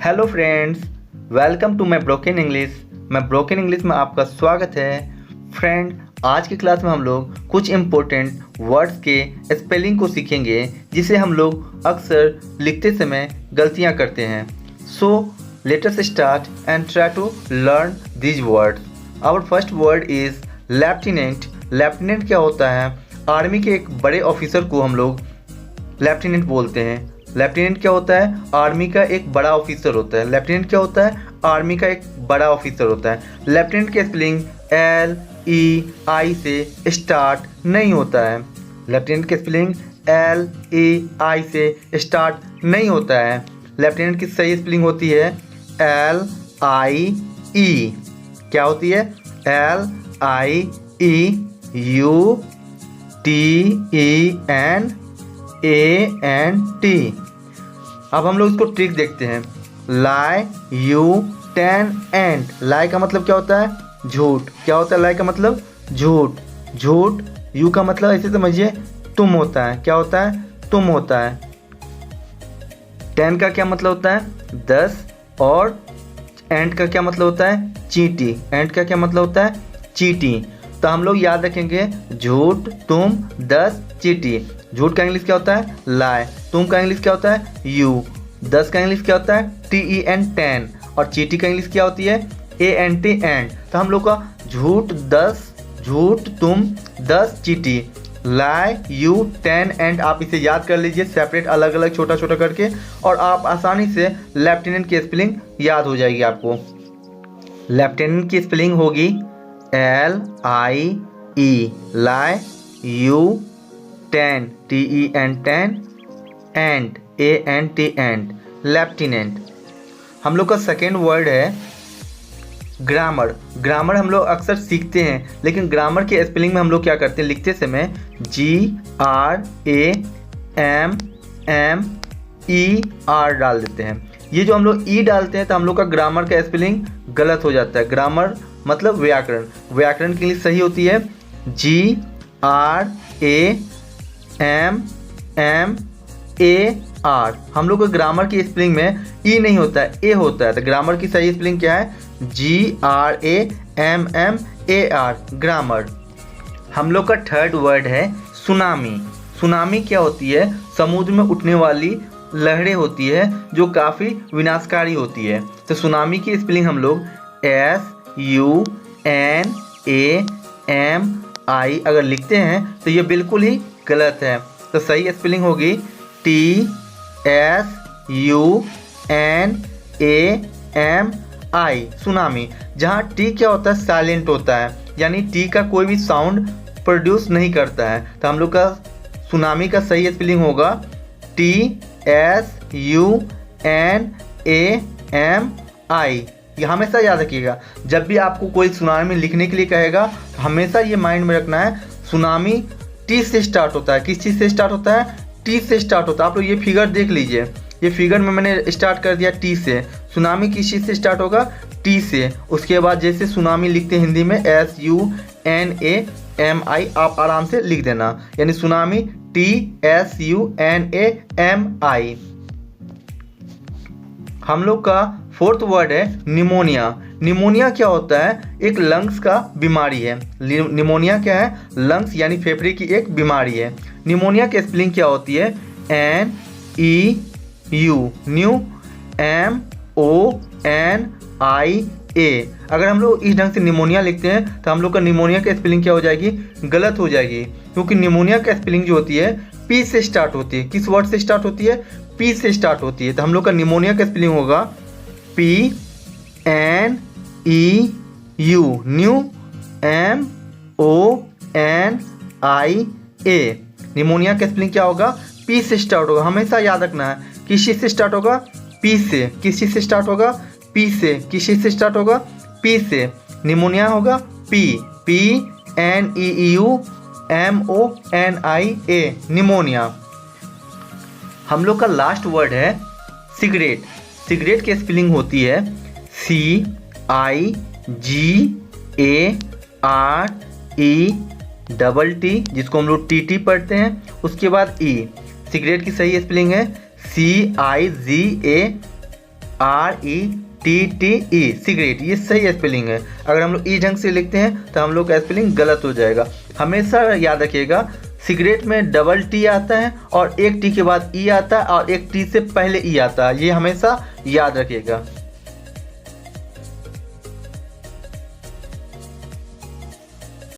Hello friends, welcome to my broken English. मैं broken English में आपका स्वागत है। फ्रेंड, आज की क्लास में हम लोग कुछ इम्पोर्टेंट वर्ड्स के स्पेलिंग को सीखेंगे जिसे हम लोग अक्सर लिखते समय गलतियां करते हैं। So let us start and try to learn these words. Our first word is lieutenant. Lieutenant क्या होता है? आर्मी के एक बड़े ऑफिसर को हम लोग लेफ्टिनेंट बोलते हैं। लेफ्टिनेंट क्या होता है? आर्मी का एक बड़ा ऑफिसर होता है। लेफ्टिनेंट क्या होता है? आर्मी का एक बड़ा ऑफिसर होता है। लेफ्टिनेंट की स्पेलिंग LEI से स्टार्ट नहीं होता है। लेफ्टिनेंट की स्पेलिंग LEI से स्टार्ट नहीं होता है। लेफ्टिनेंट की सही स्पेलिंग होती है LIE। क्या होती है? LIEUTENANT। अब हम लोग इसको ट्रिक देखते हैं। लाई यू टेन एंड। लाई का मतलब क्या होता है? झूठ। क्या होता है लाई का मतलब? झूठ। झूठ। यू का मतलब ऐसे समझिए तुम होता है। क्या होता है? तुम होता है। टेन का क्या मतलब होता है? 10। और एंड का क्या मतलब होता है? चींटी। एंड का क्या मतलब होता है? चींटी। तो हम लोग याद रखेंगे झूठ, तुम, 10, चींटी। झूठ का इंग्लिश क्या होता है? लाई। तुम का इंग्लिश क्या होता है? यू। 10 का इंग्लिश क्या होता है? TEN 10। और चींटी का इंग्लिश क्या होती है? ANT and. तो हम लोग का झूठ 10, झूठ तुम 10, चींटी। Lie you 10 and. आप इसे याद कर लीजिए सेपरेट, अलग अलग, छोटा छोटा करके, और आप आसानी से लेफ्टिनेंट की स्पेलिंग याद हो जाएगी आपको। लेफ्टिनेंट की स्पेलिंग होगी LIE। Lie you 10 TEN 10 and ANT and. Lieutenant. हम लोग का सेकेंड वर्ड है ग्रामर। ग्रामर हम लोग अक्सर सीखते हैं, लेकिन ग्रामर के स्पेलिंग में हम लोग क्या करते हैं? लिखते समय GRAMMER डाल देते हैं। ये जो हम लोग ई डालते हैं तो हम लोग का ग्रामर का स्पेलिंग गलत हो जाता है। ग्रामर मतलब व्याकरण। व्याकरण के लिए सही होती है GRAMMAR। हम लोग को ग्रामर की स्पेलिंग में ई नहीं होता है, ए होता है। तो ग्रामर की सही स्पेलिंग क्या है? GRAMMAR, grammar. हम लोग का थर्ड वर्ड है सुनामी। सुनामी क्या होती है? समुद्र में उठने वाली लहरें होती है जो काफ़ी विनाशकारी होती है। तो सुनामी की स्पेलिंग हम लोग SUNAMI अगर लिखते हैं तो ये बिल्कुल ही गलत है। तो सही स्पेलिंग होगी TSUNAMI, सुनामी। जहाँ टी क्या होता है? साइलेंट होता है, यानी टी का कोई भी साउंड प्रोड्यूस नहीं करता है। तो हम लोग का सुनामी का सही स्पेलिंग होगा TSUNAMI। ये हमेशा याद रखिएगा। जब भी आपको कोई सुनामी लिखने के लिए कहेगा तो हमेशा ये माइंड में रखना है, सुनामी टी से स्टार्ट होता है। किस चीज़ से स्टार्ट होता है? टी से स्टार्ट होता है। आप लोग ये फिगर देख लीजिए। ये फिगर में मैंने स्टार्ट कर दिया टी से। सुनामी किस चीज़ से स्टार्ट होगा? टी से। उसके बाद जैसे सुनामी लिखते हैं हिंदी में SUNAMI, आप आराम से लिख देना, यानी सुनामी TSUNAMI। हम लोग का फोर्थ वर्ड है निमोनिया। निमोनिया क्या होता है? एक लंग्स का बीमारी है। निमोनिया क्या है? लंग्स यानी फेफड़े की एक बीमारी है। निमोनिया की स्पेलिंग क्या होती है? NEU, new, MONIA। अगर हम लोग इस ढंग से निमोनिया लिखते हैं तो हम लोग का निमोनिया की स्पेलिंग क्या हो जाएगी? गलत हो जाएगी, क्योंकि निमोनिया की स्पेलिंग जो होती है पी से स्टार्ट होती है। किस वर्ड से स्टार्ट होती है? पी से स्टार्ट होती है। तो हम लोग का निमोनिया का स्पेलिंग होगा PNEU, न्यू, MONIA। निमोनिया का स्पेलिंग क्या होगा? पी से स्टार्ट होगा। हमेशा याद रखना है। किस चीज़ से स्टार्ट होगा? पी से। किस चीज़ से स्टार्ट होगा? पी से। किस चीज़ से स्टार्ट होगा? पी से। निमोनिया होगा PNEUMONIA, निमोनिया। हम लोग का लास्ट वर्ड है सिगरेट। सिगरेट की स्पेलिंग होती है CIGARETT, जिसको हम लोग TT पढ़ते हैं, उसके बाद E। सिगरेट की सही स्पेलिंग है CIGARET RETTE सिगरेट, ये सही स्पेलिंग है। अगर हम लोग ई ढंग से लिखते हैं तो हम लोग का स्पेलिंग गलत हो जाएगा। हमेशा याद रखिएगा सिगरेट में डबल टी आता है और एक टी के बाद ई आता है और एक टी से पहले ई आता है, ये हमेशा याद रखिएगा।